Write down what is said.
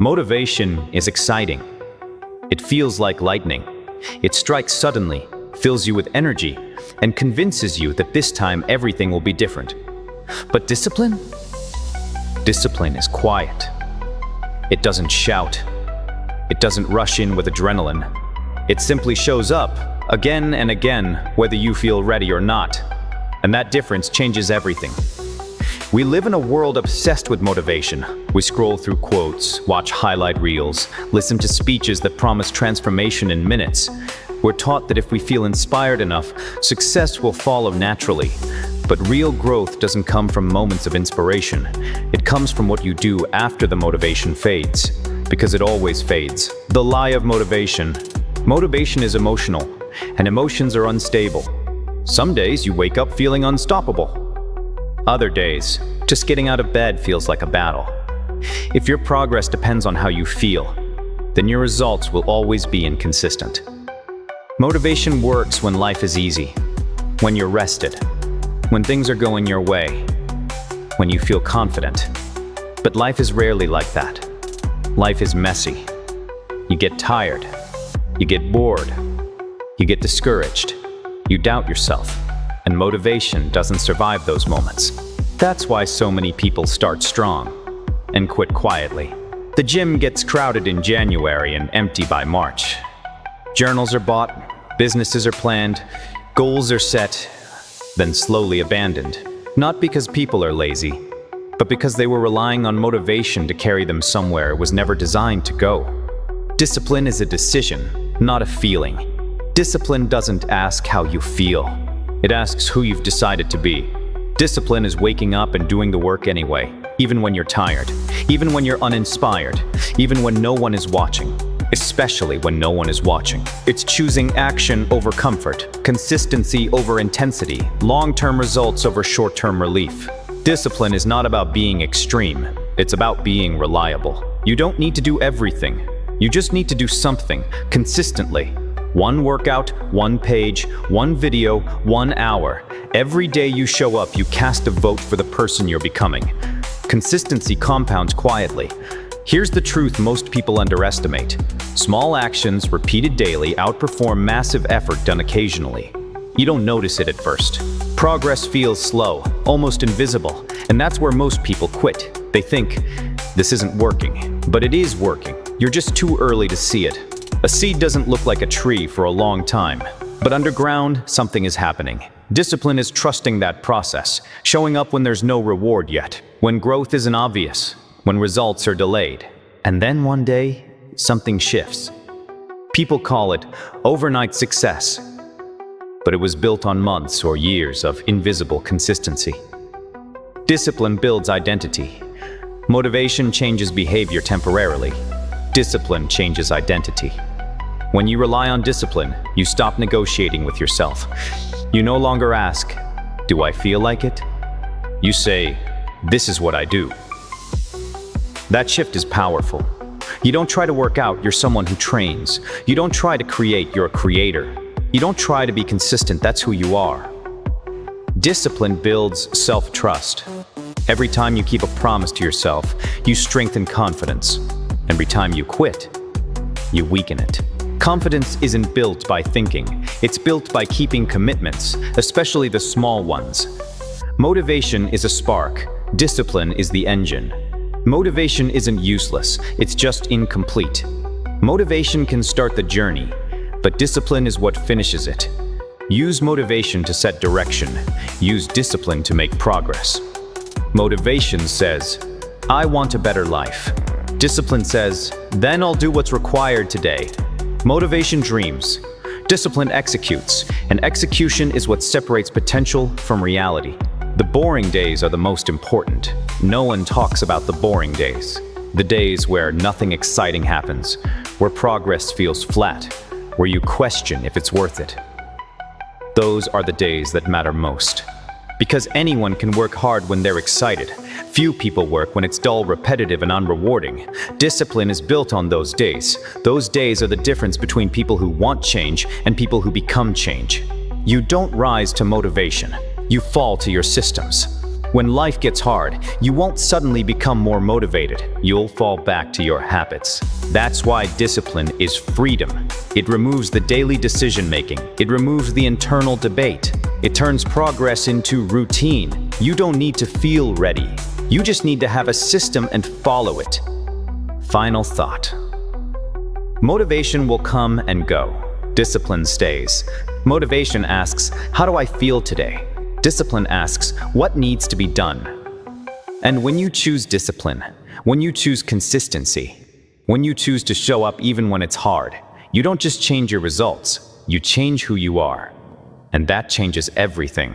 Motivation is exciting. It feels like lightning. It strikes suddenly, fills you with energy, and convinces you that this time everything will be different. But discipline? Discipline is quiet. It doesn't shout. It doesn't rush in with adrenaline. It simply shows up, again and again, whether you feel ready or not. And that difference changes everything. We live in a world obsessed with motivation. We scroll through quotes, watch highlight reels, listen to speeches that promise transformation in minutes. We're taught that if we feel inspired enough, success will follow naturally. But real growth doesn't come from moments of inspiration. It comes from what you do after the motivation fades. Because it always fades. The lie of motivation. Motivation is emotional, and emotions are unstable. Some days you wake up feeling unstoppable. Other days, just getting out of bed feels like a battle. If your progress depends on how you feel, then your results will always be inconsistent. Motivation works when life is easy, when you're rested, when things are going your way, when you feel confident. But life is rarely like that. Life is messy. You get tired. You get bored. You get discouraged. You doubt yourself. And motivation doesn't survive those moments. That's why so many people start strong and quit quietly. The gym gets crowded in January and empty by March. Journals are bought, businesses are planned, goals are set, then slowly abandoned. Not because people are lazy, but because they were relying on motivation to carry them somewhere it was never designed to go. Discipline is a decision, not a feeling. Discipline doesn't ask how you feel. It asks who you've decided to be. Discipline is waking up and doing the work anyway, even when you're tired, even when you're uninspired, even when no one is watching, especially when no one is watching. It's choosing action over comfort, consistency over intensity, long-term results over short-term relief. Discipline is not about being extreme. It's about being reliable. You don't need to do everything. You just need to do something consistently. One workout, one page, one video, 1 hour. Every day you show up, you cast a vote for the person you're becoming. Consistency compounds quietly. Here's the truth most people underestimate. Small actions, repeated daily, outperform massive effort done occasionally. You don't notice it at first. Progress feels slow, almost invisible, and that's where most people quit. They think, this isn't working, but it is working. You're just too early to see it. A seed doesn't look like a tree for a long time, but underground, something is happening. Discipline is trusting that process, showing up when there's no reward yet, when growth isn't obvious, when results are delayed. And then one day, something shifts. People call it overnight success, but it was built on months or years of invisible consistency. Discipline builds identity. Motivation changes behavior temporarily. Discipline changes identity. When you rely on discipline, you stop negotiating with yourself. You no longer ask, do I feel like it? You say, this is what I do. That shift is powerful. You don't try to work out, you're someone who trains. You don't try to create, you're a creator. You don't try to be consistent, that's who you are. Discipline builds self-trust. Every time you keep a promise to yourself, you strengthen confidence. Every time you quit, you weaken it. Confidence isn't built by thinking. It's built by keeping commitments, especially the small ones. Motivation is a spark. Discipline is the engine. Motivation isn't useless. It's just incomplete. Motivation can start the journey, but discipline is what finishes it. Use motivation to set direction. Use discipline to make progress. Motivation says, I want a better life. Discipline says, then I'll do what's required today. Motivation dreams. Discipline executes, and execution is what separates potential from reality. The boring days are the most important. No one talks about the boring days. The days where nothing exciting happens, where progress feels flat, where you question if it's worth it. Those are the days that matter most. Because anyone can work hard when they're excited. Few people work when it's dull, repetitive, and unrewarding. Discipline is built on those days. Those days are the difference between people who want change and people who become change. You don't rise to motivation. You fall to your systems. When life gets hard, you won't suddenly become more motivated. You'll fall back to your habits. That's why discipline is freedom. It removes the daily decision-making. It removes the internal debate. It turns progress into routine. You don't need to feel ready. You just need to have a system and follow it. Final thought. Motivation will come and go. Discipline stays. Motivation asks, how do I feel today? Discipline asks, what needs to be done? And when you choose discipline, when you choose consistency, when you choose to show up even when it's hard, you don't just change your results, you change who you are. And that changes everything.